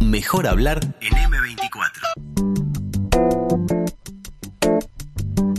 Mejor hablar en M24.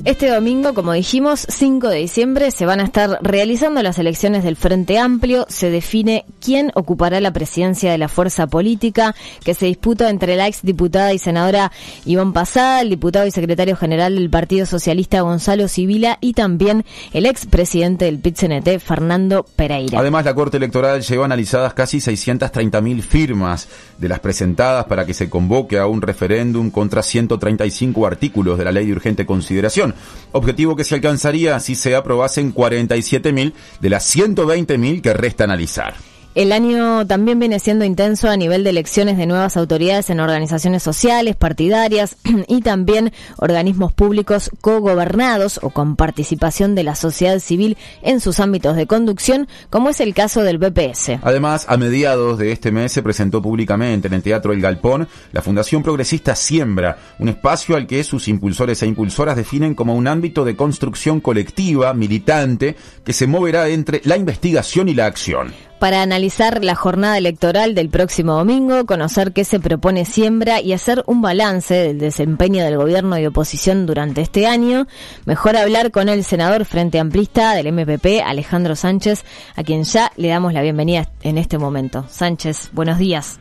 Este domingo, como dijimos, 5 de diciembre, se van a estar realizando las elecciones del Frente Amplio. Se define quién ocupará la presidencia de la fuerza política, que se disputa entre la exdiputada y senadora Ivonne Passada, el diputado y secretario general del Partido Socialista Gonzalo Sibila y también el expresidente del PIT-CNT, Fernando Pereira. Además, la Corte Electoral llevó analizadas casi 630.000 firmas de las presentadas para que se convoque a un referéndum contra 135 artículos de la Ley de Urgente Consideración. Objetivo que se alcanzaría si se aprobasen 47.000 de las 120.000 que resta analizar. El año también viene siendo intenso a nivel de elecciones de nuevas autoridades en organizaciones sociales, partidarias y también organismos públicos cogobernados o con participación de la sociedad civil en sus ámbitos de conducción, como es el caso del BPS. Además, a mediados de este mes se presentó públicamente en el Teatro El Galpón la Fundación Progresista Siembra, un espacio al que sus impulsores e impulsoras definen como un ámbito de construcción colectiva, militante, que se moverá entre la investigación y la acción. Para analizar la jornada electoral del próximo domingo, conocer qué se propone Siembra y hacer un balance del desempeño del gobierno y oposición durante este año, mejor hablar con el senador frente amplista del MPP, Alejandro Sánchez, a quien ya le damos la bienvenida en este momento. Sánchez, buenos días.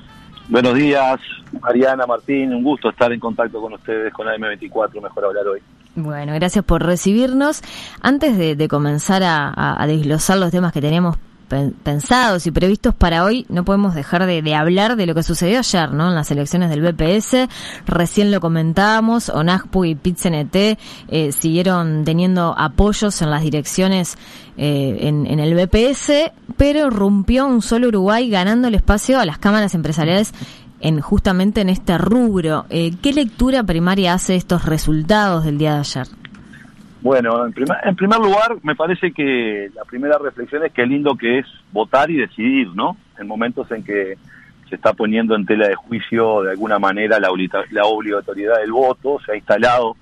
Buenos días, Mariana, Martín, un gusto estar en contacto con ustedes, con la M24, mejor hablar hoy. Bueno, gracias por recibirnos. Antes de comenzar a desglosar los temas que teníamos pensados y previstos para hoy, no podemos dejar de hablar de lo que sucedió ayer, ¿no? En las elecciones del BPS, recién lo comentábamos, ONAJPU y PIT-CNT siguieron teniendo apoyos en las direcciones en el BPS, pero rompió un solo Uruguay ganando el espacio a las cámaras empresariales justamente en este rubro. ¿Qué lectura primaria hace estos resultados del día de ayer? Bueno, en primer lugar, me parece que la primera reflexión es qué lindo que es votar y decidir, ¿no? En momentos en que se está poniendo en tela de juicio, de alguna manera, la obligatoriedad del voto, se ha instalado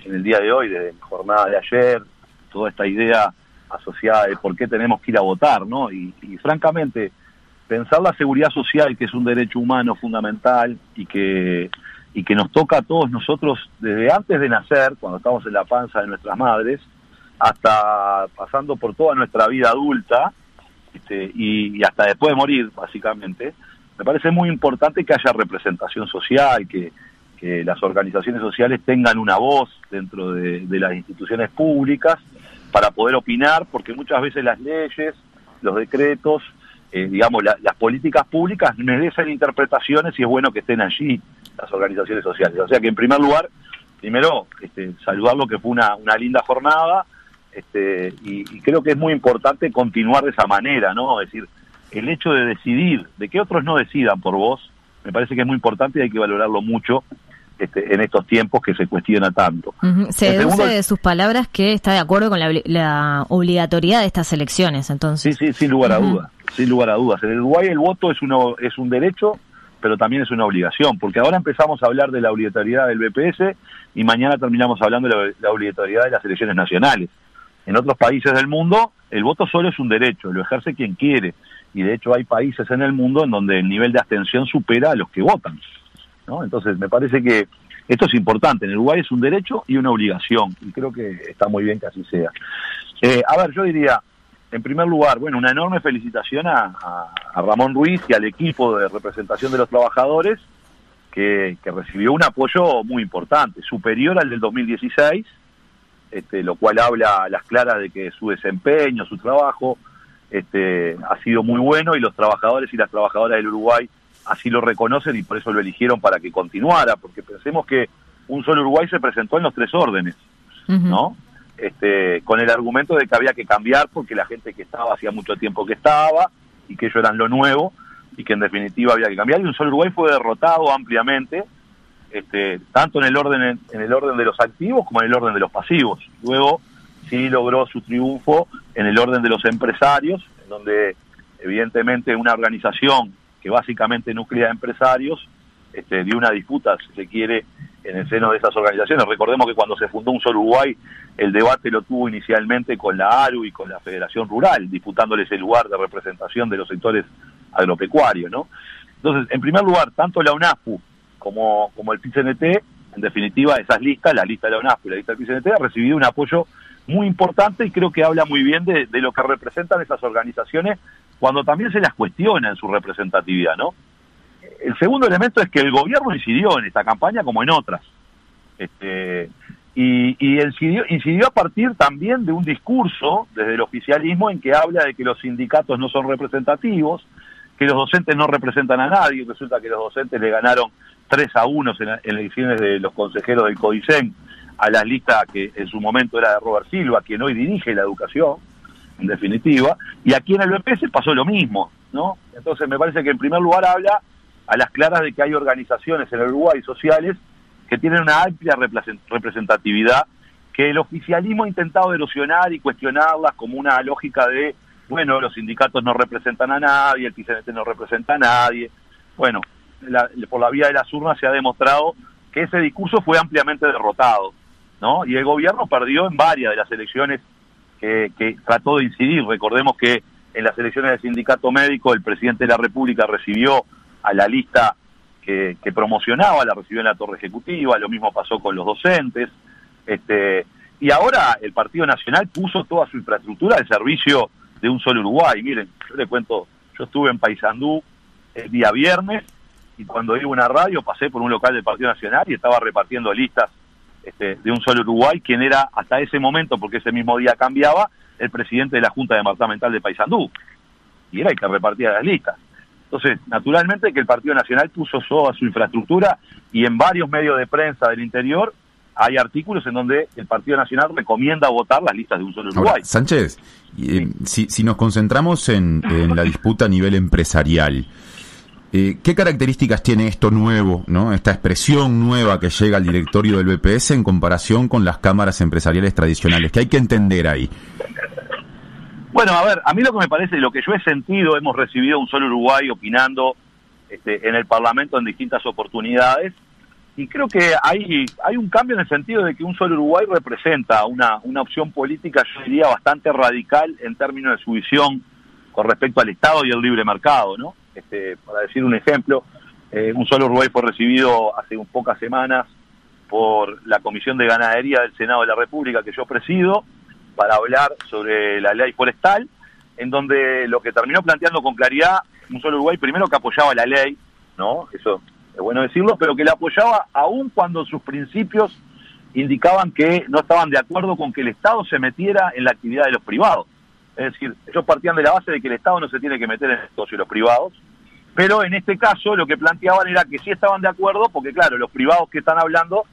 en el día de hoy, desde la jornada de ayer, toda esta idea asociada de por qué tenemos que ir a votar, ¿no? Y francamente, pensar la seguridad social, que es un derecho humano fundamental y que nos toca a todos nosotros desde antes de nacer, cuando estamos en la panza de nuestras madres, hasta pasando por toda nuestra vida adulta, y hasta después de morir, básicamente. Me parece muy importante que haya representación social, que las organizaciones sociales tengan una voz dentro de las instituciones públicas para poder opinar, porque muchas veces las leyes, los decretos, las políticas públicas merecen interpretaciones y es bueno que estén allí las organizaciones sociales. O sea que en primer lugar, primero, saludar lo que fue una linda jornada, y creo que es muy importante continuar de esa manera, ¿no? Es decir, el hecho de decidir, de que otros no decidan por vos, me parece que es muy importante y hay que valorarlo mucho en estos tiempos que se cuestiona tanto. Se deduce de sus palabras que está de acuerdo con la obligatoriedad de estas elecciones, entonces. Sí, sin lugar a dudas, sin lugar a dudas. En el Uruguay el voto es un derecho, pero también es una obligación, porque ahora empezamos a hablar de la obligatoriedad del BPS y mañana terminamos hablando de la obligatoriedad de las elecciones nacionales. En otros países del mundo, el voto solo es un derecho, lo ejerce quien quiere, y de hecho hay países en el mundo en donde el nivel de abstención supera a los que votan, ¿no? Entonces me parece que esto es importante. En el Uruguay es un derecho y una obligación, y creo que está muy bien que así sea. Yo diría, en primer lugar, una enorme felicitación a Ramón Ruiz y al equipo de representación de los trabajadores que recibió un apoyo muy importante, superior al del 2016, lo cual habla a las claras de que su desempeño, su trabajo, ha sido muy bueno y los trabajadores y las trabajadoras del Uruguay así lo reconocen y por eso lo eligieron para que continuara, porque pensemos que un solo Uruguay se presentó en los 3 órdenes, ¿no? Con el argumento de que había que cambiar porque la gente que estaba hacía mucho tiempo que estaba y que ellos eran lo nuevo y que en definitiva había que cambiar, y un solo Uruguay fue derrotado ampliamente, tanto en el orden de los activos como en el orden de los pasivos. Luego sí logró su triunfo en el orden de los empresarios, en donde evidentemente una organización que básicamente nuclea empresarios dio una disputa, si se quiere, en el seno de esas organizaciones. Recordemos que cuando se fundó Un Solo Uruguay, el debate lo tuvo inicialmente con la ARU y con la Federación Rural, disputándoles el lugar de representación de los sectores agropecuarios, ¿no? Entonces, en primer lugar, tanto la UNASPU como el PIT-CNT, en definitiva, esas listas, la lista de la UNASPU y la lista del PIT-CNT, ha recibido un apoyo muy importante y creo que habla muy bien de lo que representan esas organizaciones cuando también se las cuestiona en su representatividad, ¿no? El segundo elemento es que el gobierno incidió en esta campaña como en otras. Y incidió a partir también de un discurso desde el oficialismo en que habla de que los sindicatos no son representativos, que los docentes no representan a nadie. Resulta que los docentes le ganaron 3-1 en elecciones de los consejeros del CODICEN a la lista que en su momento era de Robert Silva, quien hoy dirige la educación, en definitiva, y aquí en el BPS pasó lo mismo, ¿no? Entonces me parece que en primer lugar habla a las claras de que hay organizaciones en el Uruguay sociales que tienen una amplia representatividad, que el oficialismo ha intentado erosionar y cuestionarlas como una lógica de, bueno, los sindicatos no representan a nadie, el PIT-CNT no representa a nadie. Bueno, por la vía de las urnas se ha demostrado que ese discurso fue ampliamente derrotado, ¿no? Y el gobierno perdió en varias de las elecciones que trató de incidir. Recordemos que en las elecciones del sindicato médico el presidente de la República recibió a la lista que promocionaba, la recibió en la torre ejecutiva, lo mismo pasó con los docentes, y ahora el Partido Nacional puso toda su infraestructura al servicio de un solo Uruguay. Miren, yo le cuento, yo estuve en Paysandú el día viernes, y cuando iba a una radio pasé por un local del Partido Nacional y estaba repartiendo listas de un solo Uruguay, quien era hasta ese momento, porque ese mismo día cambiaba, el presidente de la Junta Departamental de Paysandú, y era el que repartía las listas. Entonces, naturalmente que el Partido Nacional puso toda su infraestructura, y en varios medios de prensa del interior hay artículos en donde el Partido Nacional recomienda votar las listas de un solo Uruguay. Ahora, Sánchez, si nos concentramos en la disputa a nivel empresarial, ¿qué características tiene esto nuevo, ¿no? Esta expresión nueva que llega al directorio del BPS en comparación con las cámaras empresariales tradicionales? ¿Qué hay que entender ahí? Bueno, a ver, a mí lo que me parece, lo que yo he sentido, hemos recibido un solo Uruguay opinando en el Parlamento en distintas oportunidades, y creo que hay un cambio en el sentido de que un solo Uruguay representa una opción política, yo diría, bastante radical en términos de su visión con respecto al Estado y el libre mercado, ¿no? Para decir un ejemplo, un solo Uruguay fue recibido hace pocas semanas por la Comisión de Ganadería del Senado de la República, que yo presido, para hablar sobre la ley forestal, en donde lo que terminó planteando con claridad un solo Uruguay, primero que apoyaba la ley, ¿no? Eso es bueno decirlo, pero que la apoyaba aún cuando sus principios indicaban que no estaban de acuerdo con que el Estado se metiera en la actividad de los privados. Es decir, ellos partían de la base de que el Estado no se tiene que meter en el negocio de los privados, pero en este caso lo que planteaban era que sí estaban de acuerdo, porque claro, los privados que están hablando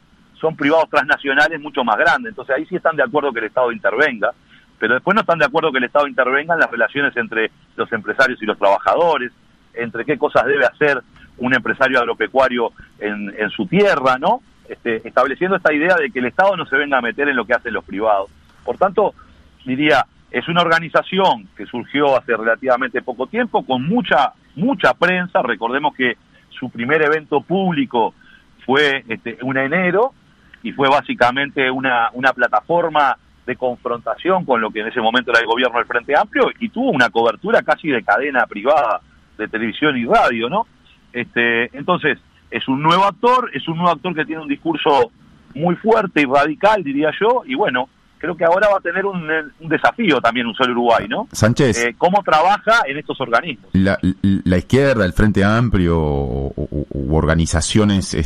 son privados transnacionales mucho más grandes, entonces ahí sí están de acuerdo que el Estado intervenga, pero después no están de acuerdo que el Estado intervenga en las relaciones entre los empresarios y los trabajadores, entre qué cosas debe hacer un empresario agropecuario en su tierra, ¿no? Estableciendo esta idea de que el Estado no se venga a meter en lo que hacen los privados. Por tanto, diría, es una organización que surgió hace relativamente poco tiempo, con mucha prensa. Recordemos que su primer evento público fue en enero, y fue básicamente una plataforma de confrontación con lo que en ese momento era el gobierno del Frente Amplio, y tuvo una cobertura casi de cadena privada de televisión y radio, ¿no? Entonces, es un nuevo actor que tiene un discurso muy fuerte y radical, diría yo, y bueno, creo que ahora va a tener un desafío también un solo Uruguay, ¿no? Sánchez, ¿cómo trabaja en estos organismos? La izquierda, el Frente Amplio u organizaciones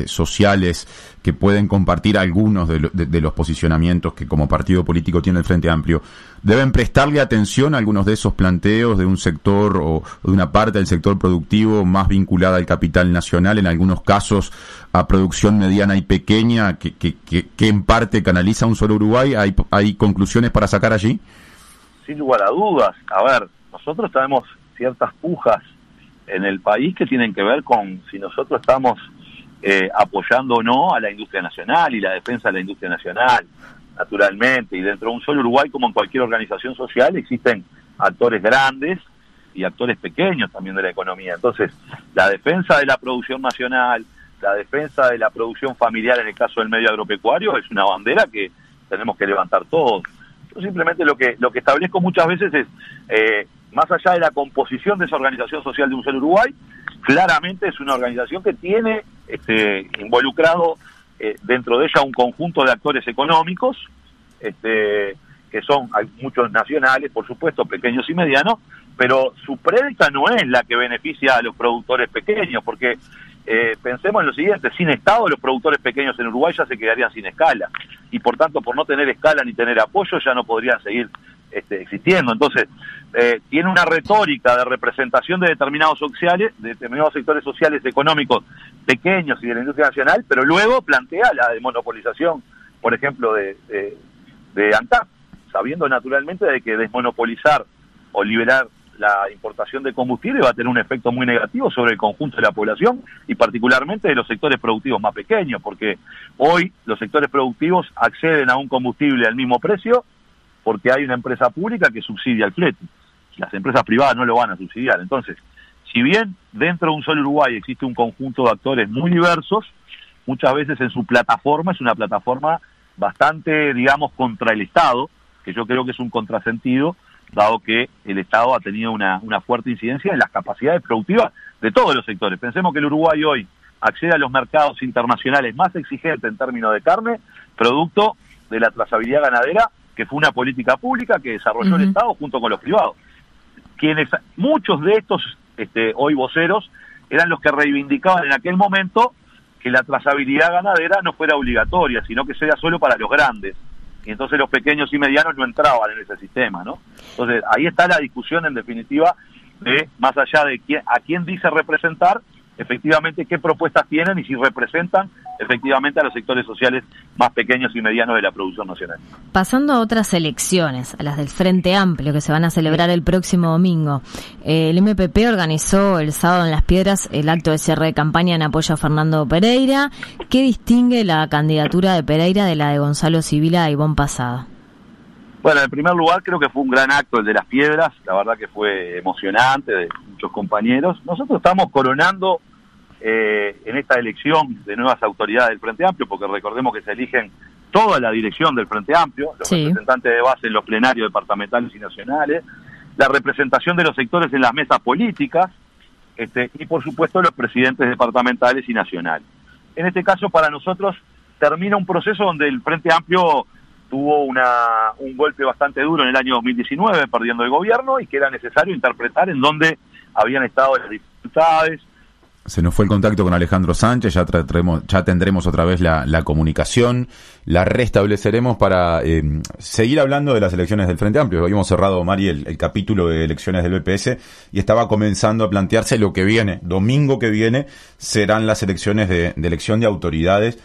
sociales que pueden compartir algunos de los posicionamientos que como partido político tiene el Frente Amplio, deben prestarle atención a algunos de esos planteos de un sector o de una parte del sector productivo más vinculada al capital nacional, en algunos casos a producción mediana y pequeña, que en parte canaliza un solo Uruguay. ¿Hay conclusiones para sacar allí? Sin lugar a dudas. A ver, nosotros tenemos ciertas pujas en el país que tienen que ver con si nosotros estamos apoyando o no a la industria nacional y la defensa de la industria nacional, naturalmente. Y dentro de un solo Uruguay, como en cualquier organización social, existen actores grandes y actores pequeños también de la economía. Entonces, la defensa de la producción nacional, la defensa de la producción familiar en el caso del medio agropecuario, es una bandera que tenemos que levantar todos. Yo simplemente lo que establezco muchas veces es, más allá de la composición de esa organización social de un solo Uruguay, claramente es una organización que tiene involucrado dentro de ella un conjunto de actores económicos, que son, hay muchos nacionales, por supuesto, pequeños y medianos, pero su prédica no es la que beneficia a los productores pequeños, porque pensemos en lo siguiente: sin Estado los productores pequeños en Uruguay ya se quedarían sin escala, y por tanto, por no tener escala ni tener apoyo, ya no podrían seguir existiendo. Entonces, tiene una retórica de representación de determinados sectores sociales económicos pequeños y de la industria nacional, pero luego plantea la desmonopolización, por ejemplo, de ANTAP, sabiendo naturalmente de que desmonopolizar o liberar la importación de combustible va a tener un efecto muy negativo sobre el conjunto de la población y particularmente de los sectores productivos más pequeños, porque hoy los sectores productivos acceden a un combustible al mismo precio porque hay una empresa pública que subsidia el flete. Las empresas privadas no lo van a subsidiar. Entonces, si bien dentro de un solo Uruguay existe un conjunto de actores muy diversos, muchas veces en su plataforma es una plataforma bastante, digamos, contra el Estado, que yo creo que es un contrasentido, dado que el Estado ha tenido una fuerte incidencia en las capacidades productivas de todos los sectores. Pensemos que el Uruguay hoy accede a los mercados internacionales más exigentes en términos de carne, producto de la trazabilidad ganadera, que fue una política pública que desarrolló el Estado junto con los privados. Muchos de estos hoy voceros eran los que reivindicaban en aquel momento que la trazabilidad ganadera no fuera obligatoria, sino que sea solo para los grandes. Y entonces los pequeños y medianos no entraban en ese sistema, ¿no? Entonces ahí está la discusión, en definitiva, de más allá de a quién dice representar, efectivamente qué propuestas tienen y si representan efectivamente a los sectores sociales más pequeños y medianos de la producción nacional. Pasando a otras elecciones, a las del Frente Amplio, que se van a celebrar el próximo domingo, el MPP organizó el sábado en Las Piedras el acto de cierre de campaña en apoyo a Fernando Pereira. ¿Qué distingue la candidatura de Pereira de la de Gonzalo Sibila y Ivonne Pasada? Bueno, en primer lugar creo que fue un gran acto el de Las Piedras, la verdad que fue emocionante, de muchos compañeros. Nosotros estamos coronando en esta elección de nuevas autoridades del Frente Amplio, porque recordemos que se eligen toda la dirección del Frente Amplio, los representantes de base en los plenarios departamentales y nacionales, la representación de los sectores en las mesas políticas, y por supuesto los presidentes departamentales y nacionales. En este caso, para nosotros, termina un proceso donde el Frente Amplio tuvo un golpe bastante duro en el año 2019, perdiendo el gobierno, y que era necesario interpretar en dónde habían estado las dificultades. Se nos fue el contacto con Alejandro Sánchez, ya tendremos otra vez la comunicación, la restableceremos para seguir hablando de las elecciones del Frente Amplio. Hoy hemos cerrado, Mari, el capítulo de elecciones del BPS y estaba comenzando a plantearse lo que viene. Domingo que viene serán las elecciones de elección de autoridades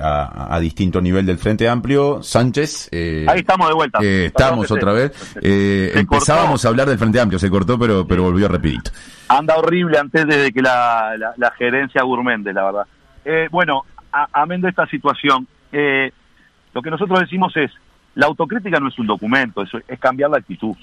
a distinto nivel del Frente Amplio. Sánchez, ahí estamos de vuelta. Estamos otra vez. Empezábamos a hablar del Frente Amplio, se cortó, pero volvió rapidito. Anda horrible antes de que la gerencia gourmende, la verdad. Bueno, amén de esta situación, lo que nosotros decimos es, la autocrítica no es un documento, es cambiar la actitud,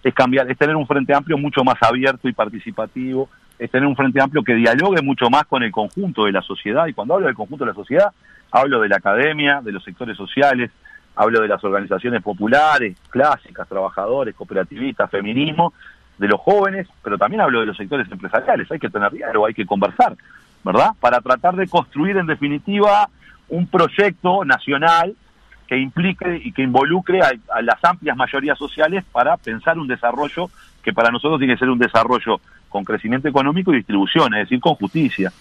es tener un Frente Amplio mucho más abierto y participativo, es tener un Frente Amplio que dialogue mucho más con el conjunto de la sociedad, y cuando hablo del conjunto de la sociedad, hablo de la academia, de los sectores sociales, hablo de las organizaciones populares, clásicas, trabajadores, cooperativistas, feminismo, de los jóvenes, pero también hablo de los sectores empresariales. Hay que tener diálogo, hay que conversar, ¿verdad? Para tratar de construir, en definitiva, un proyecto nacional que implique y que involucre a las amplias mayorías sociales para pensar un desarrollo que para nosotros tiene que ser un desarrollo con crecimiento económico y distribución, es decir, con justicia.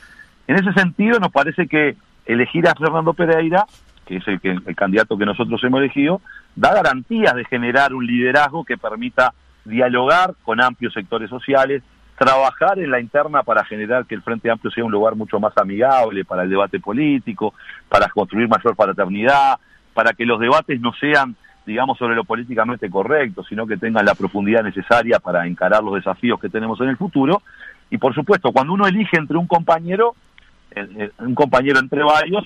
En ese sentido, nos parece que elegir a Fernando Pereira, que es el candidato que nosotros hemos elegido, da garantías de generar un liderazgo que permita dialogar con amplios sectores sociales, trabajar en la interna para generar que el Frente Amplio sea un lugar mucho más amigable para el debate político, para construir mayor fraternidad, para que los debates no sean, digamos, sobre lo políticamente correcto, sino que tengan la profundidad necesaria para encarar los desafíos que tenemos en el futuro. Y por supuesto, cuando uno elige entre un compañero entre varios,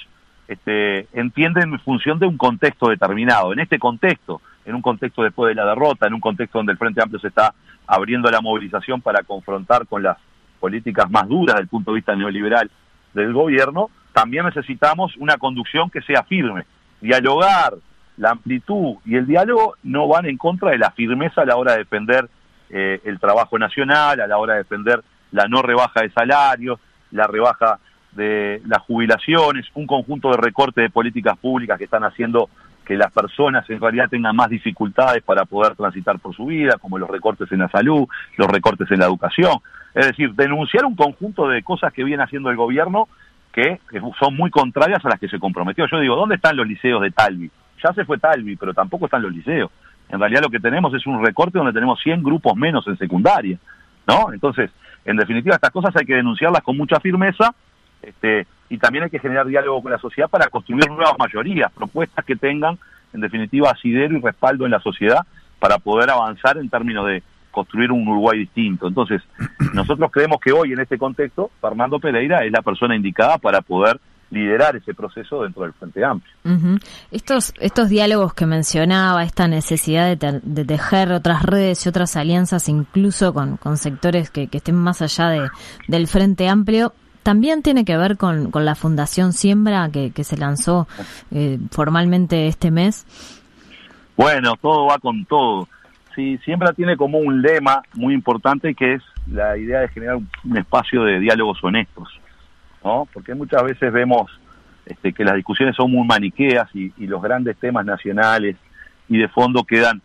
entiende en función de un contexto determinado. En este contexto, en un contexto después de la derrota, en un contexto donde el Frente Amplio se está abriendo la movilización para confrontar con las políticas más duras desde el punto de vista neoliberal del gobierno, también necesitamos una conducción que sea firme. Dialogar, la amplitud y el diálogo no van en contra de la firmeza a la hora de defender el trabajo nacional, a la hora de defender la no rebaja de salarios, la rebaja de las jubilaciones, un conjunto de recortes de políticas públicas que están haciendo que las personas en realidad tengan más dificultades para poder transitar por su vida, como los recortes en la salud, los recortes en la educación. Es decir, denunciar un conjunto de cosas que viene haciendo el gobierno que son muy contrarias a las que se comprometió. Yo digo, ¿dónde están los liceos de Talvi? Ya se fue Talvi, pero tampoco están los liceos. En realidad lo que tenemos es un recorte donde tenemos 100 grupos menos en secundaria, ¿no? Entonces, en definitiva, estas cosas hay que denunciarlas con mucha firmeza, y también hay que generar diálogo con la sociedad para construir nuevas mayorías, propuestas que tengan, en definitiva, asidero y respaldo en la sociedad para poder avanzar en términos de construir un Uruguay distinto. Entonces, nosotros creemos que hoy, en este contexto, Fernando Pereira es la persona indicada para poder liderar ese proceso dentro del Frente Amplio. Uh-huh. Estos diálogos que mencionaba, esta necesidad de tejer otras redes y otras alianzas, incluso con sectores que estén más allá del Frente Amplio, también tiene que ver con la Fundación Siembra que se lanzó formalmente este mes. Bueno, todo va con todo. Sí, Siembra tiene como un lema muy importante que es la idea de generar un espacio de diálogos honestos, ¿no? Porque muchas veces vemos que las discusiones son muy maniqueas y los grandes temas nacionales y de fondo quedan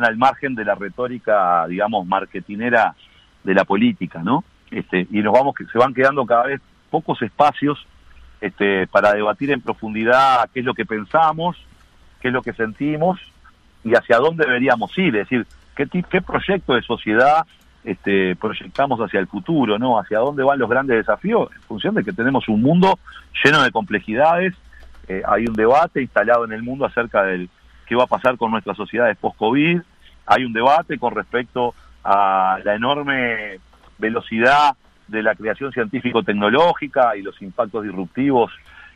al margen de la retórica, digamos, marketinera de la política, ¿no? Y se van quedando cada vez pocos espacios para debatir en profundidad qué es lo que pensamos, qué es lo que sentimos y hacia dónde deberíamos ir, es decir, qué proyecto de sociedad proyectamos hacia el futuro, ¿no? Hacia dónde van los grandes desafíos, en función de que tenemos un mundo lleno de complejidades. Hay un debate instalado en el mundo acerca del qué va a pasar con nuestras sociedades post-COVID, hay un debate con respecto a la enorme velocidad de la creación científico-tecnológica y los impactos disruptivos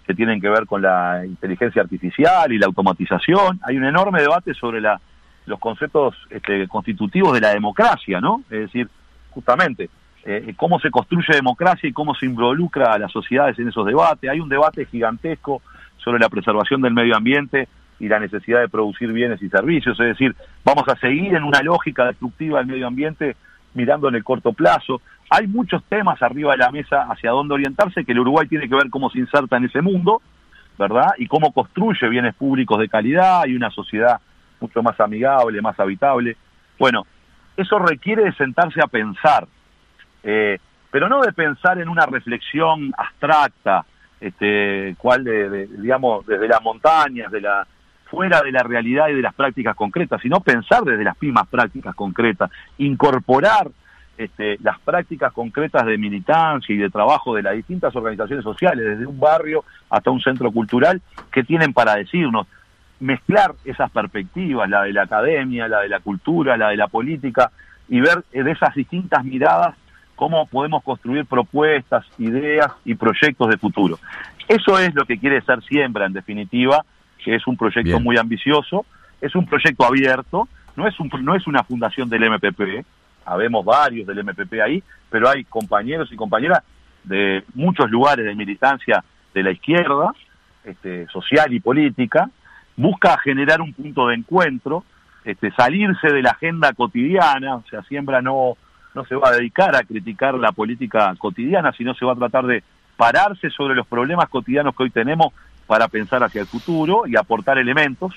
que tienen que ver con la inteligencia artificial y la automatización. Hay un enorme debate sobre los conceptos constitutivos de la democracia, ¿no? Es decir, justamente, cómo se construye democracia y cómo se involucra a las sociedades en esos debates. Hay un debate gigantesco sobre la preservación del medio ambiente y la necesidad de producir bienes y servicios. Es decir, vamos a seguir en una lógica destructiva del medio ambiente mirando en el corto plazo. Hay muchos temas arriba de la mesa hacia dónde orientarse, que el Uruguay tiene que ver cómo se inserta en ese mundo, ¿verdad? Y cómo construye bienes públicos de calidad y una sociedad mucho más amigable, más habitable. Bueno, eso requiere de sentarse a pensar, pero no de pensar en una reflexión abstracta, digamos, desde las montañas, fuera de la realidad y de las prácticas concretas, sino pensar desde las mismas prácticas concretas, incorporar las prácticas concretas de militancia y de trabajo de las distintas organizaciones sociales, desde un barrio hasta un centro cultural, que tienen para decirnos, mezclar esas perspectivas, la de la academia, la de la cultura, la de la política, y ver de esas distintas miradas cómo podemos construir propuestas, ideas y proyectos de futuro. Eso es lo que quiere ser Siembra, en definitiva, que es un proyecto muy ambicioso, es un proyecto abierto, no es una fundación del MPP, habemos varios del MPP ahí, pero hay compañeros y compañeras de muchos lugares de militancia de la izquierda, social y política. Busca generar un punto de encuentro, salirse de la agenda cotidiana, o sea, Siembra no se va a dedicar a criticar la política cotidiana, sino se va a tratar de pararse sobre los problemas cotidianos que hoy tenemos para pensar hacia el futuro y aportar elementos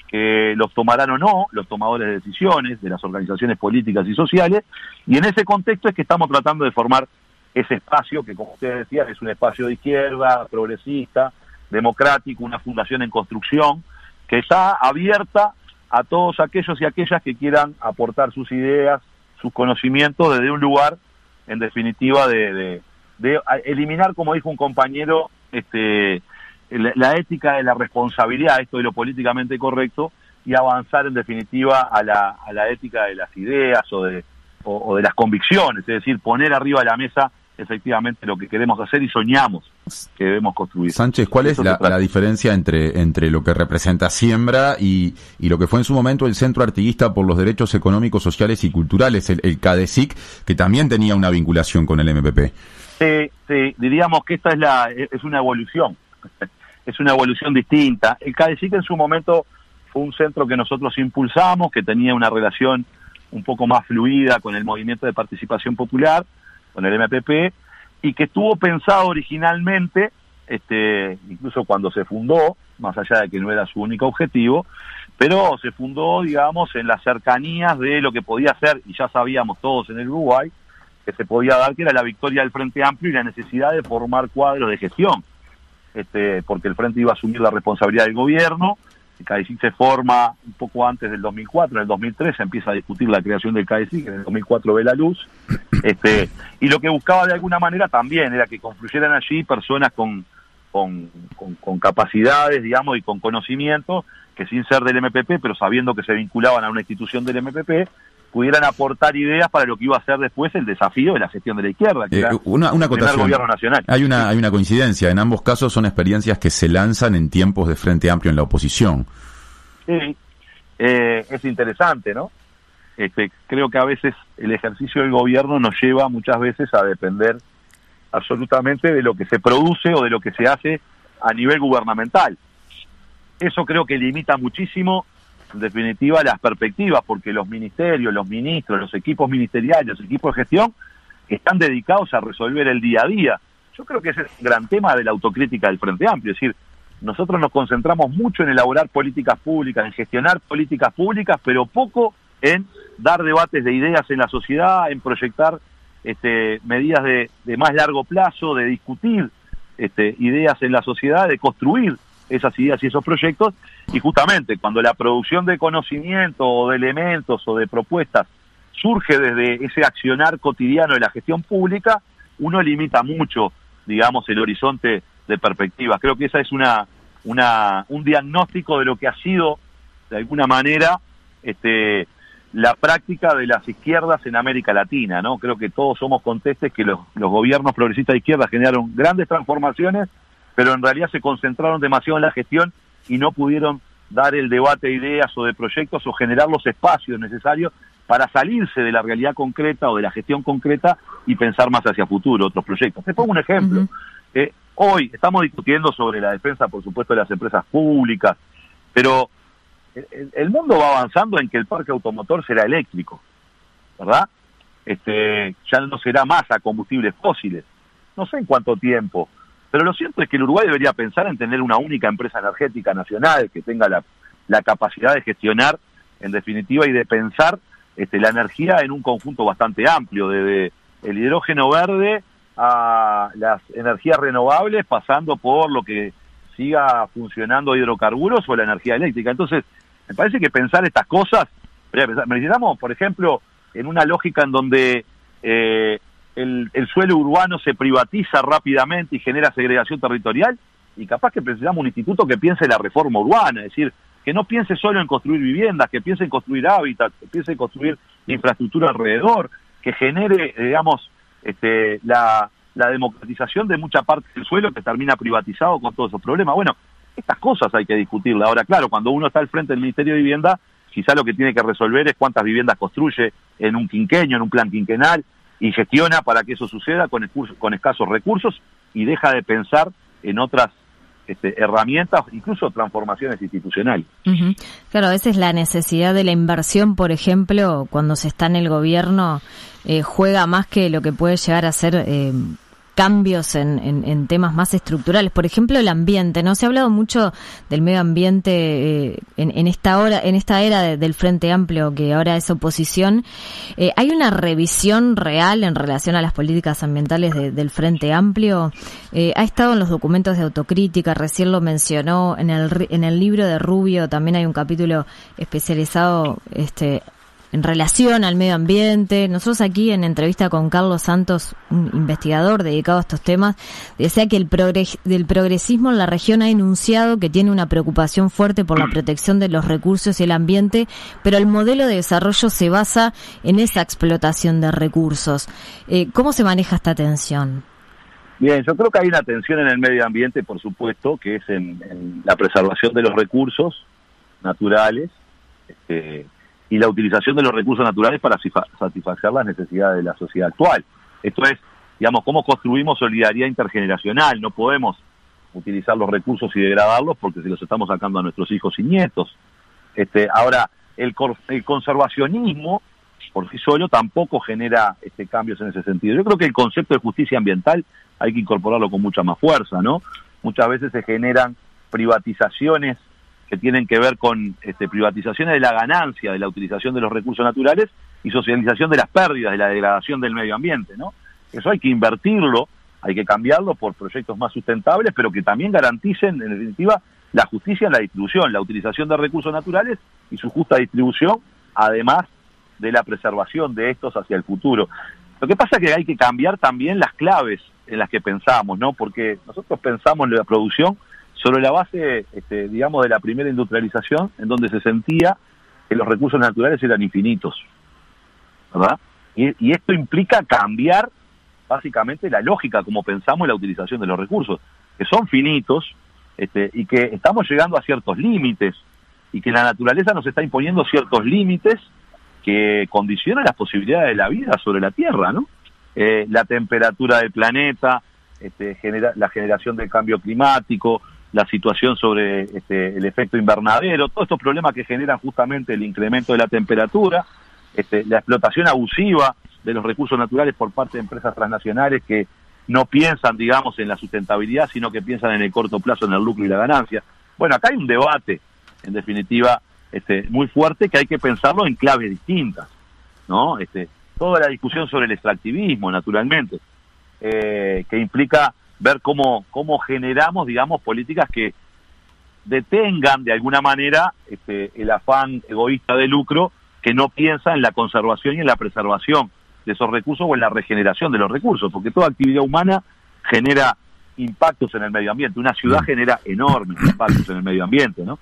que los tomarán o no los tomadores de decisiones de las organizaciones políticas y sociales, y en ese contexto es que estamos tratando de formar ese espacio que, como ustedes decían, es un espacio de izquierda, progresista, democrático, una fundación en construcción, que está abierta a todos aquellos y aquellas que quieran aportar sus ideas, sus conocimientos desde un lugar, en definitiva, de eliminar, como dijo un compañero, la ética de la responsabilidad, esto de lo políticamente correcto, y avanzar en definitiva a la ética de las ideas o de las convicciones, es decir, poner arriba de la mesa efectivamente lo que queremos hacer y soñamos que debemos construir. Sánchez, ¿cuál es la diferencia entre lo que representa Siembra y lo que fue en su momento el Centro Artiguista por los Derechos Económicos, Sociales y Culturales, el CADESIC, que también tenía una vinculación con el MPP? Sí, diríamos que esta es una evolución, es una evolución distinta. El CADESIC en su momento fue un centro que nosotros impulsamos, que tenía una relación un poco más fluida con el movimiento de participación popular, con el MPP, y que estuvo pensado originalmente, incluso cuando se fundó, más allá de que no era su único objetivo, pero se fundó, digamos, en las cercanías de lo que podía ser, y ya sabíamos todos en el Uruguay, que se podía dar, que era la victoria del Frente Amplio y la necesidad de formar cuadros de gestión, porque el Frente iba a asumir la responsabilidad del gobierno. El CADECIC se forma un poco antes del 2004, en el 2003 se empieza a discutir la creación del CADECIC, en el 2004 ve la luz, y lo que buscaba de alguna manera también era que confluyeran allí personas con capacidades, digamos, y con conocimiento, que sin ser del MPP, pero sabiendo que se vinculaban a una institución del MPP, pudieran aportar ideas para lo que iba a ser después el desafío de la gestión de la izquierda, que era una el primer acotación. gobierno nacional. Hay una coincidencia, en ambos casos son experiencias que se lanzan en tiempos de Frente Amplio en la oposición. Sí, es interesante, ¿no? Creo que a veces el ejercicio del gobierno nos lleva muchas veces a depender absolutamente de lo que se produce o de lo que se hace a nivel gubernamental. Eso creo que limita muchísimo, en definitiva, las perspectivas, porque los ministerios, los ministros, los equipos ministeriales, los equipos de gestión están dedicados a resolver el día a día. Yo creo que ese es un gran tema de la autocrítica del Frente Amplio, es decir, nosotros nos concentramos mucho en elaborar políticas públicas, en gestionar políticas públicas, pero poco en dar debates de ideas en la sociedad, en proyectar medidas de más largo plazo, de discutir ideas en la sociedad, de construir esas ideas y esos proyectos, y justamente cuando la producción de conocimiento o de elementos o de propuestas surge desde ese accionar cotidiano de la gestión pública, uno limita mucho, digamos, el horizonte de perspectivas. Creo que esa es un diagnóstico de lo que ha sido, de alguna manera, la práctica de las izquierdas en América Latina, ¿no? Creo que todos somos conscientes que los gobiernos progresistas de izquierda generaron grandes transformaciones, pero en realidad se concentraron demasiado en la gestión y no pudieron dar el debate de ideas o de proyectos o generar los espacios necesarios para salirse de la realidad concreta o de la gestión concreta y pensar más hacia futuro, otros proyectos. Te pongo un ejemplo. Uh-huh. Hoy estamos discutiendo sobre la defensa, por supuesto, de las empresas públicas, pero el mundo va avanzando en que el parque automotor será eléctrico, ¿verdad? Ya no será más a combustibles fósiles. No sé en cuánto tiempo. Pero lo cierto es que el Uruguay debería pensar en tener una única empresa energética nacional que tenga la capacidad de gestionar, en definitiva, y de pensar la energía en un conjunto bastante amplio, desde el hidrógeno verde a las energías renovables, pasando por lo que siga funcionando hidrocarburos o la energía eléctrica. Entonces, me parece que pensar estas cosas, necesitamos, por ejemplo, en una lógica en donde el suelo urbano se privatiza rápidamente y genera segregación territorial, y capaz que necesitamos un instituto que piense la reforma urbana, es decir, que no piense solo en construir viviendas, que piense en construir hábitat, que piense en construir infraestructura alrededor, que genere, digamos, la democratización de mucha parte del suelo que termina privatizado con todos esos problemas. Bueno, estas cosas hay que discutirlas. Ahora, claro, cuando uno está al frente del Ministerio de Vivienda, quizá lo que tiene que resolver es cuántas viviendas construye en un quinquenio, en un plan quinquenal, y gestiona para que eso suceda con escasos recursos y deja de pensar en otras herramientas, incluso transformaciones institucionales. Uh-huh. Claro, a veces la necesidad de la inversión, por ejemplo, cuando se está en el gobierno, juega más que lo que puede llegar a ser cambios en temas más estructurales. Por ejemplo, el ambiente. No se ha hablado mucho del medio ambiente en esta era del Frente Amplio, que ahora es oposición. ¿Hay una revisión real en relación a las políticas ambientales del Frente Amplio? Ha estado en los documentos de autocrítica, recién lo mencionó, en el libro de Rubio también hay un capítulo especializado en relación al medio ambiente. Nosotros aquí en entrevista con Carlos Santos, un investigador dedicado a estos temas, decía que del progresismo en la región ha enunciado que tiene una preocupación fuerte por la protección de los recursos y el ambiente, pero el modelo de desarrollo se basa en esa explotación de recursos. ¿Cómo se maneja esta tensión? Bien, yo creo que hay una tensión en el medio ambiente, por supuesto, que es en la preservación de los recursos naturales, y la utilización de los recursos naturales para satisfacer las necesidades de la sociedad actual. Esto es, digamos, cómo construimos solidaridad intergeneracional. No podemos utilizar los recursos y degradarlos porque se los estamos sacando a nuestros hijos y nietos. Ahora, el conservacionismo por sí solo tampoco genera cambios en ese sentido. Yo creo que el concepto de justicia ambiental hay que incorporarlo con mucha más fuerza, ¿no? Muchas veces se generan privatizaciones que tienen que ver con privatizaciones de la ganancia de la utilización de los recursos naturales y socialización de las pérdidas, de la degradación del medio ambiente, ¿no? Eso hay que invertirlo, hay que cambiarlo por proyectos más sustentables, pero que también garanticen, en definitiva, la justicia en la distribución, la utilización de recursos naturales y su justa distribución, además de la preservación de estos hacia el futuro. Lo que pasa es que hay que cambiar también las claves en las que pensamos, ¿no? Porque nosotros pensamos en la producción sobre la base, digamos, de la primera industrialización, en donde se sentía que los recursos naturales eran infinitos, ¿verdad? Y esto implica cambiar básicamente la lógica como pensamos en la utilización de los recursos, que son finitos, y que estamos llegando a ciertos límites, y que la naturaleza nos está imponiendo ciertos límites que condicionan las posibilidades de la vida sobre la Tierra, ¿no? La temperatura del planeta, la generación del cambio climático, la situación sobre el efecto invernadero, todos estos problemas que generan justamente el incremento de la temperatura, la explotación abusiva de los recursos naturales por parte de empresas transnacionales que no piensan, digamos, en la sustentabilidad, sino que piensan en el corto plazo, en el lucro y la ganancia. Bueno, acá hay un debate, en definitiva, muy fuerte, que hay que pensarlo en claves distintas, ¿no? Toda la discusión sobre el extractivismo, naturalmente, que implica ver cómo generamos, digamos, políticas que detengan de alguna manera el afán egoísta de lucro, que no piensa en la conservación y en la preservación de esos recursos o en la regeneración de los recursos, porque toda actividad humana genera impactos en el medio ambiente. Una ciudad genera enormes impactos en el medio ambiente, ¿no?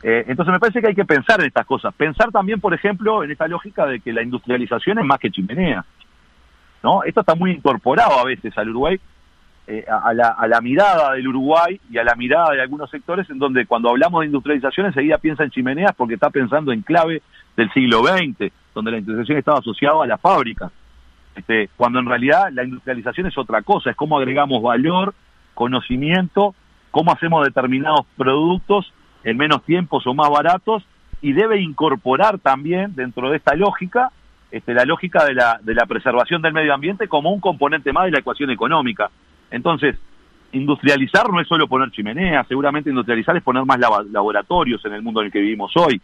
Entonces me parece que hay que pensar en estas cosas. Pensar también, por ejemplo, en esta lógica de que la industrialización es más que chimenea, ¿no? Esto está muy incorporado a veces al Uruguay, a la mirada del Uruguay y a la mirada de algunos sectores, en donde cuando hablamos de industrialización enseguida piensa en chimeneas porque está pensando en clave del siglo XX, donde la industrialización estaba asociada a la fábrica. Cuando en realidad la industrialización es otra cosa, es cómo agregamos valor, conocimiento, cómo hacemos determinados productos en menos tiempos o más baratos, y debe incorporar también dentro de esta lógica, la lógica de la preservación del medio ambiente como un componente más de la ecuación económica. Entonces, industrializar no es solo poner chimeneas, seguramente industrializar es poner más laboratorios en el mundo en el que vivimos hoy.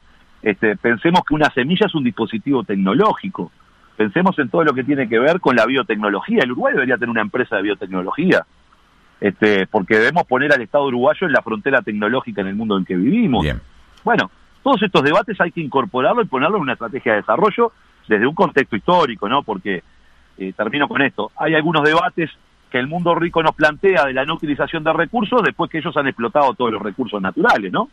Pensemos que una semilla es un dispositivo tecnológico. Pensemos en todo lo que tiene que ver con la biotecnología. El Uruguay debería tener una empresa de biotecnología, porque debemos poner al Estado uruguayo en la frontera tecnológica en el mundo en el que vivimos. Bien. Bueno, todos estos debates hay que incorporarlo y ponerlo en una estrategia de desarrollo desde un contexto histórico, ¿no? Porque, termino con esto, hay algunos debates que el mundo rico nos plantea de la no utilización de recursos después que ellos han explotado todos los recursos naturales, ¿no?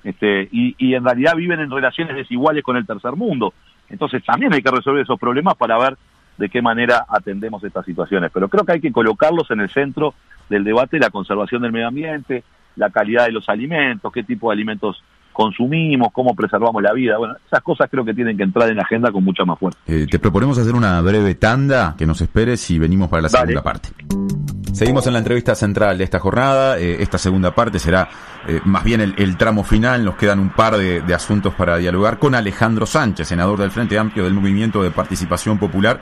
Y en realidad viven en relaciones desiguales con el tercer mundo. Entonces también hay que resolver esos problemas para ver de qué manera atendemos estas situaciones. Pero creo que hay que colocarlos en el centro del debate, la conservación del medio ambiente, la calidad de los alimentos, qué tipo de alimentos consumimos, cómo preservamos la vida. Bueno, esas cosas creo que tienen que entrar en la agenda con mucha más fuerza. Te proponemos hacer una breve tanda, que nos esperes y venimos para la segunda parte. Seguimos en la entrevista central de esta jornada. Esta segunda parte será más bien el tramo final. Nos quedan un par de asuntos para dialogar con Alejandro Sánchez, senador del Frente Amplio del Movimiento de Participación Popular.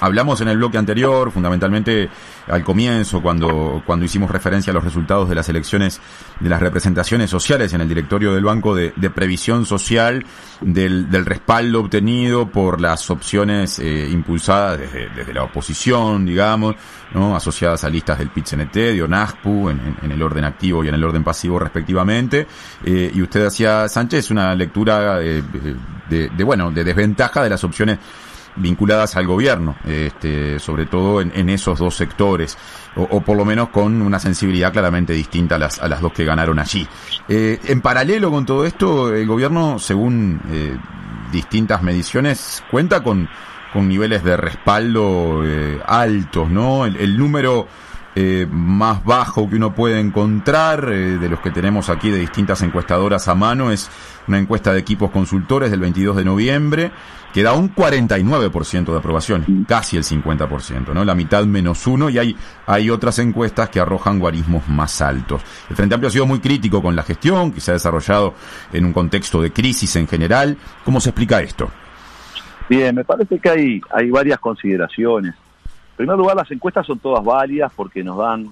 Hablamos en el bloque anterior, fundamentalmente al comienzo, cuando hicimos referencia a los resultados de las elecciones de las representaciones sociales en el directorio del Banco de Previsión Social, del respaldo obtenido por las opciones impulsadas desde la oposición, digamos, ¿no? Asociadas a listas del PIT-CNT, de ONASPU, en el orden activo y en el orden pasivo respectivamente, y usted hacía, Sánchez, una lectura de desventaja de las opciones vinculadas al gobierno, sobre todo en esos dos sectores, o por lo menos con una sensibilidad claramente distinta a las dos que ganaron allí. En paralelo con todo esto, el gobierno, según distintas mediciones, cuenta con niveles de respaldo altos, ¿no? El número más bajo que uno puede encontrar, de los que tenemos aquí de distintas encuestadoras a mano, es una encuesta de Equipos Consultores del 22 de noviembre, que da un 49% de aprobación, casi el 50%, ¿no? La mitad menos uno, y hay otras encuestas que arrojan guarismos más altos. El Frente Amplio ha sido muy crítico con la gestión, que se ha desarrollado en un contexto de crisis en general. ¿Cómo se explica esto? Bien, me parece que hay varias consideraciones. En primer lugar, las encuestas son todas válidas porque nos dan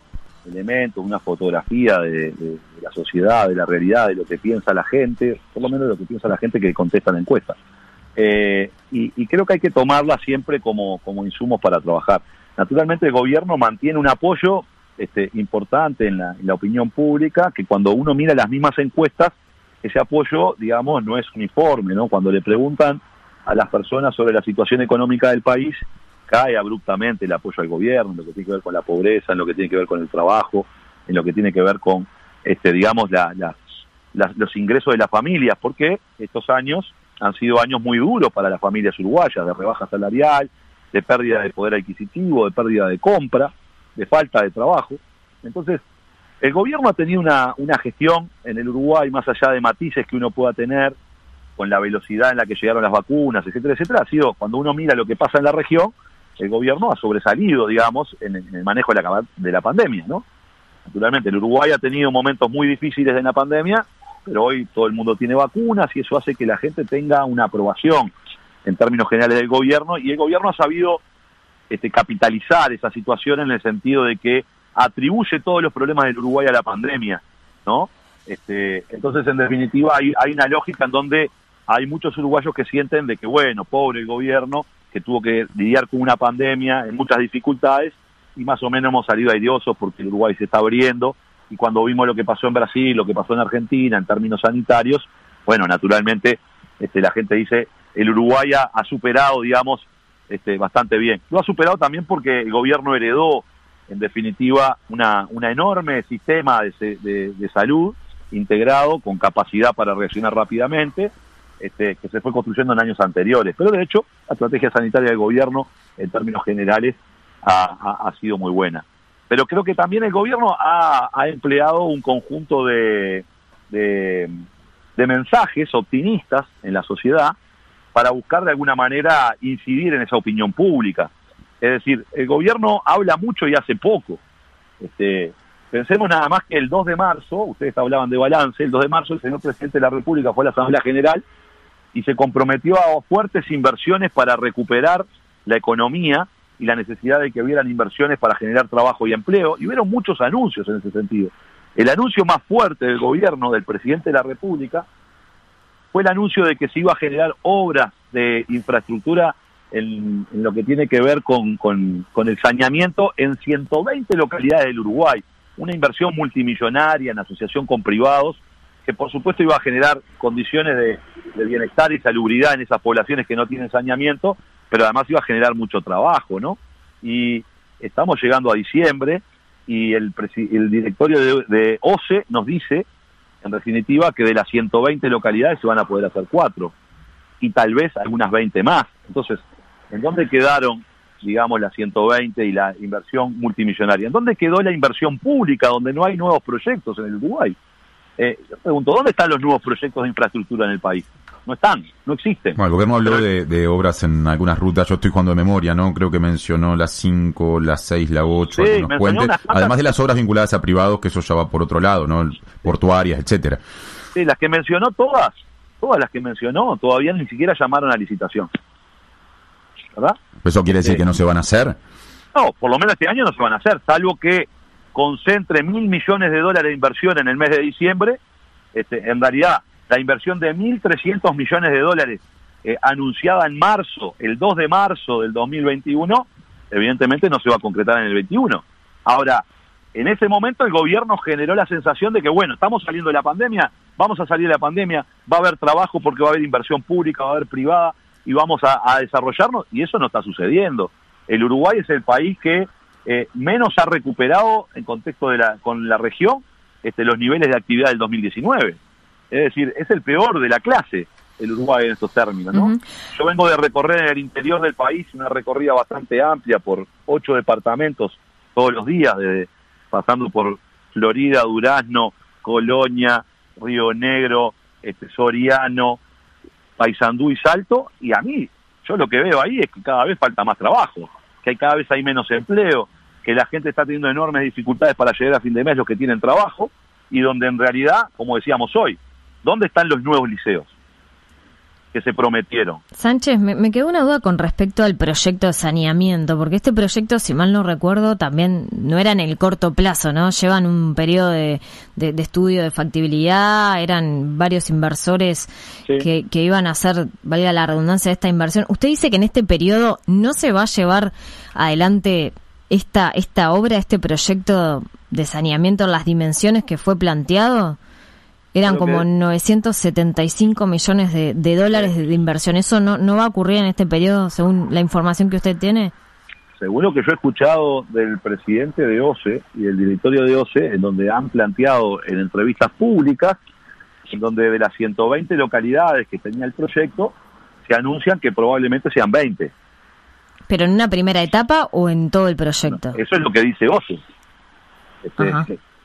elementos, una fotografía de la sociedad, de la realidad, de lo que piensa la gente, por lo menos de lo que piensa la gente que contesta la encuesta. Y creo que hay que tomarla siempre como insumos para trabajar. Naturalmente el gobierno mantiene un apoyo importante en la opinión pública, que cuando uno mira las mismas encuestas, ese apoyo, digamos, no es uniforme, ¿no? Cuando le preguntan a las personas sobre la situación económica del país, cae abruptamente el apoyo al gobierno, en lo que tiene que ver con la pobreza, en lo que tiene que ver con el trabajo, en lo que tiene que ver con, digamos, los ingresos de las familias, porque estos años han sido años muy duros para las familias uruguayas, de rebaja salarial, de pérdida de poder adquisitivo, de pérdida de compra, de falta de trabajo. Entonces, el gobierno ha tenido una gestión en el Uruguay, más allá de matices que uno pueda tener, con la velocidad en la que llegaron las vacunas, etcétera, etcétera, ha sido, cuando uno mira lo que pasa en la región, el gobierno ha sobresalido, digamos, en el manejo de la pandemia, ¿no? Naturalmente, el Uruguay ha tenido momentos muy difíciles en la pandemia, pero hoy todo el mundo tiene vacunas y eso hace que la gente tenga una aprobación en términos generales del gobierno, y el gobierno ha sabido capitalizar esa situación en el sentido de que atribuye todos los problemas del Uruguay a la pandemia, ¿no? Entonces, en definitiva, hay una lógica en donde hay muchos uruguayos que sienten de que, bueno, pobre el gobierno, que tuvo que lidiar con una pandemia en muchas dificultades, y más o menos hemos salido airosos porque el Uruguay se está abriendo, y cuando vimos lo que pasó en Brasil, lo que pasó en Argentina, en términos sanitarios, bueno, naturalmente, la gente dice, el Uruguay ha superado, digamos, bastante bien. Lo ha superado también porque el gobierno heredó, en definitiva, una enorme sistema de salud integrado, con capacidad para reaccionar rápidamente, que se fue construyendo en años anteriores. Pero de hecho, la estrategia sanitaria del gobierno, en términos generales, ha sido muy buena. Pero creo que también el gobierno ha empleado un conjunto de mensajes optimistas en la sociedad para buscar de alguna manera incidir en esa opinión pública. Es decir, el gobierno habla mucho y hace poco. Pensemos nada más que el 2 de marzo, ustedes hablaban de balance, el 2 de marzo el señor presidente de la República fue a la Asamblea General y se comprometió a fuertes inversiones para recuperar la economía y la necesidad de que hubieran inversiones para generar trabajo y empleo, y hubieron muchos anuncios en ese sentido. El anuncio más fuerte del gobierno, del presidente de la República, fue el anuncio de que se iba a generar obras de infraestructura en lo que tiene que ver con el saneamiento en 120 localidades del Uruguay, una inversión multimillonaria en asociación con privados, que por supuesto iba a generar condiciones de bienestar y salubridad en esas poblaciones que no tienen saneamiento, pero además iba a generar mucho trabajo, ¿no? Y estamos llegando a diciembre y el directorio de OCE nos dice, en definitiva, que de las 120 localidades se van a poder hacer 4, y tal vez algunas 20 más. Entonces, ¿en dónde quedaron, digamos, las 120 y la inversión multimillonaria? ¿En dónde quedó la inversión pública, donde no hay nuevos proyectos en el Uruguay? Yo pregunto, ¿dónde están los nuevos proyectos de infraestructura en el país? No están, no existen. Bueno, el gobierno habló de obras en algunas rutas, yo estoy jugando de memoria, ¿no? Creo que mencionó las 5, las 6, la 8, sí, algunos puentes, además de las obras vinculadas a privados, que eso ya va por otro lado, ¿no? Portuarias, etcétera. Sí, las que mencionó todas las que mencionó, todavía ni siquiera llamaron a licitación, ¿verdad? ¿Eso quiere decir que no se van a hacer? No, por lo menos este año no se van a hacer, salvo que concentre $1.000 millones de inversión en el mes de diciembre. En realidad, la inversión de $1.300 millones anunciada en marzo, el 2 de marzo del 2021, evidentemente no se va a concretar en el 21. Ahora, en ese momento el gobierno generó la sensación de que, bueno, estamos saliendo de la pandemia, vamos a salir de la pandemia, va a haber trabajo porque va a haber inversión pública, va a haber privada, y vamos a desarrollarnos, y eso no está sucediendo. El Uruguay es el país que menos ha recuperado, en contexto con la región, los niveles de actividad del 2019. Es decir, es el peor de la clase el Uruguay en estos términos, ¿no? Uh-huh. Yo vengo de recorrer en el interior del país una recorrida bastante amplia por 8 departamentos todos los días, pasando por Florida, Durazno, Colonia, Río Negro, Soriano, Paysandú y Salto, y a mí, yo lo que veo ahí es que cada vez falta más trabajo, que cada vez hay menos empleo, que la gente está teniendo enormes dificultades para llegar a fin de mes, los que tienen trabajo, y donde en realidad, como decíamos hoy, ¿dónde están los nuevos liceos? que se prometieron. Sánchez, me quedó una duda con respecto al proyecto de saneamiento, porque este proyecto, si mal no recuerdo, también no era en el corto plazo, ¿no? Llevan un periodo de estudio de factibilidad, eran varios inversores Sí. que iban a hacer, valga la redundancia, de esta inversión. ¿Usted dice que en este periodo no se va a llevar adelante esta obra, este proyecto de saneamiento en las dimensiones que fue planteado? Eran como 975 millones de dólares de inversión. ¿Eso no va a ocurrir en este periodo, según la información que usted tiene? Según lo que yo he escuchado del presidente de OCE y del directorio de OCE, en donde han planteado en entrevistas públicas, en donde de las 120 localidades que tenía el proyecto, se anuncian que probablemente sean 20. ¿Pero en una primera etapa o en todo el proyecto? Eso es lo que dice OCE.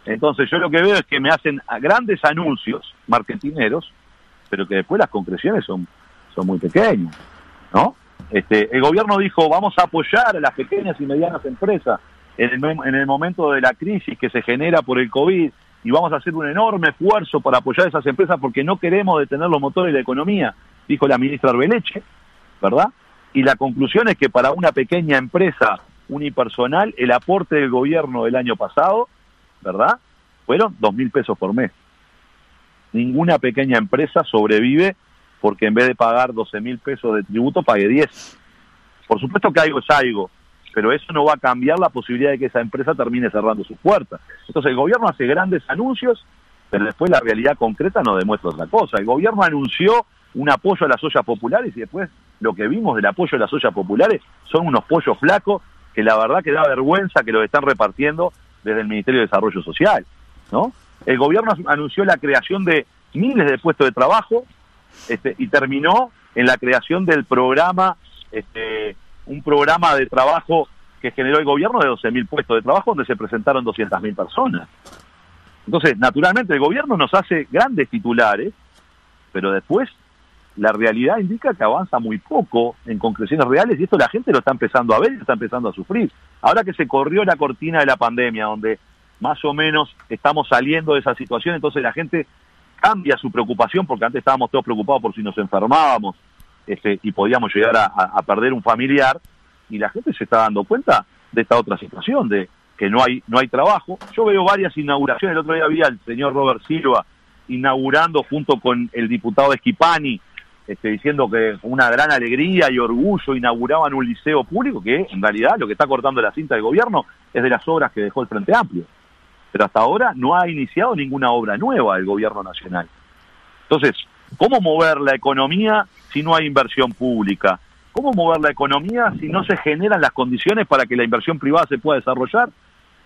Entonces yo lo que veo es que me hacen grandes anuncios marketineros, pero que después las concreciones son muy pequeñas, ¿no? El gobierno dijo, vamos a apoyar a las pequeñas y medianas empresas en el momento de la crisis que se genera por el COVID, y vamos a hacer un enorme esfuerzo para apoyar a esas empresas porque no queremos detener los motores de la economía, dijo la ministra Arbeleche, ¿verdad? Y la conclusión es que para una pequeña empresa unipersonal, el aporte del gobierno del año pasado, ¿verdad?, fueron 2.000 pesos por mes. Ninguna pequeña empresa sobrevive porque en vez de pagar 12.000 pesos de tributo, pague 10. Por supuesto que algo es algo, pero eso no va a cambiar la posibilidad de que esa empresa termine cerrando sus puertas. Entonces el gobierno hace grandes anuncios, pero después la realidad concreta nos demuestra otra cosa. El gobierno anunció un apoyo a las ollas populares y después lo que vimos del apoyo a las ollas populares son unos pollos flacos que la verdad que da vergüenza que los están repartiendo desde el Ministerio de Desarrollo Social, ¿no? El gobierno anunció la creación de miles de puestos de trabajo y terminó en la creación del programa, un programa de trabajo que generó el gobierno de 12.000 puestos de trabajo donde se presentaron 200.000 personas. Entonces, naturalmente, el gobierno nos hace grandes titulares, pero después la realidad indica que avanza muy poco en concreciones reales y esto la gente lo está empezando a ver y lo está empezando a sufrir. Ahora que se corrió la cortina de la pandemia, donde más o menos estamos saliendo de esa situación, entonces la gente cambia su preocupación, porque antes estábamos todos preocupados por si nos enfermábamos y podíamos llegar a perder un familiar, y la gente se está dando cuenta de esta otra situación, de que no hay trabajo. Yo veo varias inauguraciones, el otro día vi al señor Robert Silva inaugurando junto con el diputado Schipani, diciendo que con una gran alegría y orgullo inauguraban un liceo público, que en realidad lo que está cortando la cinta del gobierno es de las obras que dejó el Frente Amplio. Pero hasta ahora no ha iniciado ninguna obra nueva el gobierno nacional. Entonces, ¿cómo mover la economía si no hay inversión pública? ¿Cómo mover la economía si no se generan las condiciones para que la inversión privada se pueda desarrollar?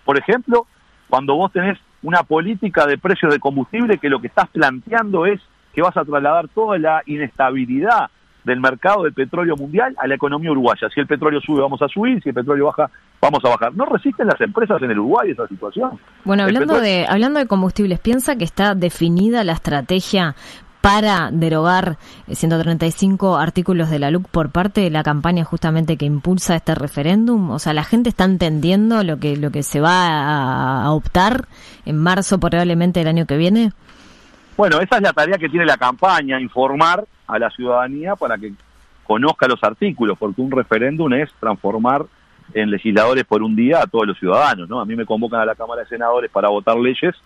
Por ejemplo, cuando vos tenés una política de precios de combustible que lo que estás planteando es que vas a trasladar toda la inestabilidad del mercado del petróleo mundial a la economía uruguaya. Si el petróleo sube, vamos a subir, si el petróleo baja, vamos a bajar. ¿No resisten las empresas en el Uruguay esa situación? Bueno, hablando de combustibles, ¿piensa que está definida la estrategia para derogar 135 artículos de la LUC por parte de la campaña justamente que impulsa este referéndum? O sea, ¿la gente está entendiendo lo que se va a optar en marzo probablemente del año que viene? Bueno, esa es la tarea que tiene la campaña, informar a la ciudadanía para que conozca los artículos, porque un referéndum es transformar en legisladores por un día a todos los ciudadanos, ¿no? A mí me convocan a la Cámara de Senadores para votar leyes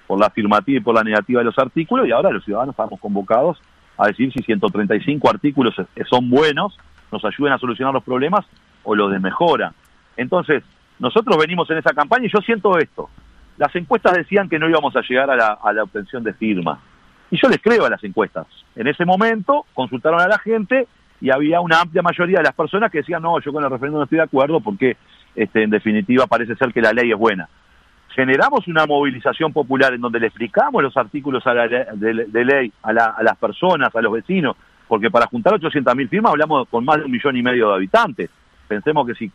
por la afirmativa y por la negativa de los artículos, y ahora los ciudadanos estamos convocados a decir si 135 artículos son buenos, nos ayudan a solucionar los problemas o los desmejoran. Entonces, nosotros venimos en esa campaña y yo siento esto. Las encuestas decían que no íbamos a llegar a la obtención de firmas. Y yo les creo a las encuestas. En ese momento consultaron a la gente y había una amplia mayoría de las personas que decían, no, yo con el referéndum no estoy de acuerdo porque en definitiva parece ser que la ley es buena. Generamos una movilización popular en donde le explicamos los artículos de ley a las personas, a los vecinos, porque para juntar 800.000 firmas hablamos con más de 1,5 millones de habitantes. Pensemos que si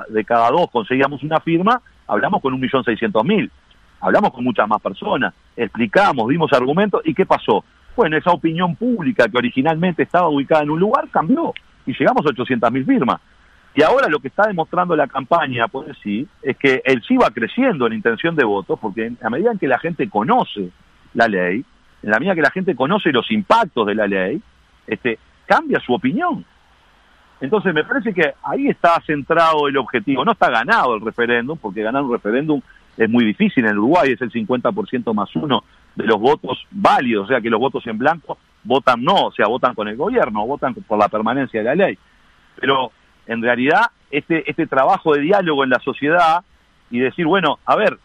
de cada 2 conseguíamos una firma, hablamos con 1.600.000. Hablamos con muchas más personas, explicamos, dimos argumentos, ¿y qué pasó? Bueno, esa opinión pública que originalmente estaba ubicada en un lugar cambió y llegamos a 800.000 firmas. Y ahora lo que está demostrando la campaña, por decir, es que el sí va creciendo en intención de votos, porque a medida en que la gente conoce la ley, en la medida que la gente conoce los impactos de la ley, cambia su opinión. Entonces me parece que ahí está centrado el objetivo. No está ganado el referéndum, porque ganar un referéndum es muy difícil. En Uruguay es el 50% más uno de los votos válidos, o sea que los votos en blanco votan no, o sea, votan con el gobierno, votan por la permanencia de la ley. Pero en realidad este trabajo de diálogo en la sociedad y decir, bueno, a ver,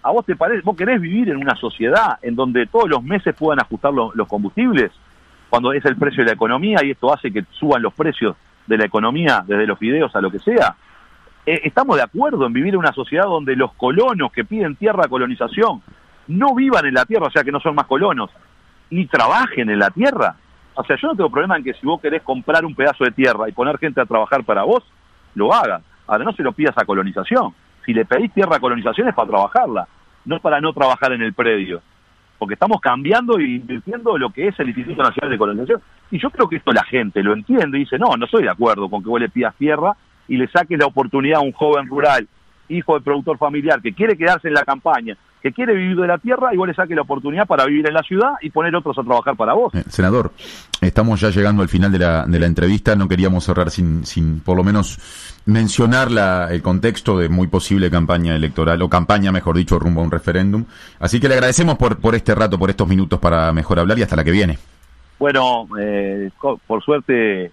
¿a vos te parece, vos querés vivir en una sociedad en donde todos los meses puedan ajustar los combustibles, cuando es el precio de la economía y esto hace que suban los precios de la economía, desde los fideos a lo que sea? ¿Estamos de acuerdo en vivir en una sociedad donde los colonos que piden tierra a colonización no vivan en la tierra, o sea que no son más colonos, ni trabajen en la tierra? O sea, yo no tengo problema en que si vos querés comprar un pedazo de tierra y poner gente a trabajar para vos, lo hagas. Ahora no se lo pidas a colonización. Si le pedís tierra a colonización es para trabajarla, no es para no trabajar en el predio. Porque estamos cambiando e invirtiendo lo que es el Instituto Nacional de Colonización. Y yo creo que esto la gente lo entiende y dice, no estoy de acuerdo con que vos le pidas tierra y le saques la oportunidad a un joven rural, hijo de productor familiar, que quiere quedarse en la campaña, que quiere vivir de la tierra, y vos le saques la oportunidad para vivir en la ciudad y poner otros a trabajar para vos. Senador, estamos ya llegando al final de la entrevista. No queríamos cerrar sin por lo menos mencionar el contexto de muy posible campaña electoral, o campaña, mejor dicho, rumbo a un referéndum. Así que le agradecemos por este rato, por estos minutos para mejor hablar, y hasta la que viene. Bueno, por suerte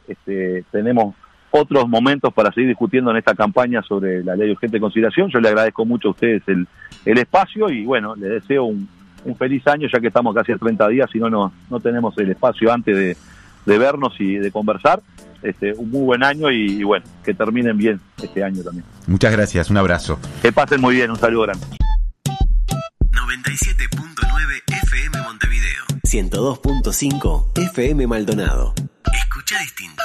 tenemos otros momentos para seguir discutiendo en esta campaña sobre la ley de urgente consideración. Yo le agradezco mucho a ustedes el espacio y bueno, les deseo un feliz año, ya que estamos casi a 30 días y no tenemos el espacio antes de vernos y de conversar. Un muy buen año y bueno, que terminen bien este año también. Muchas gracias, un abrazo. Que pasen muy bien, un saludo grande. 97.9 FM Montevideo. 102.5 FM Maldonado. Escucha distinto.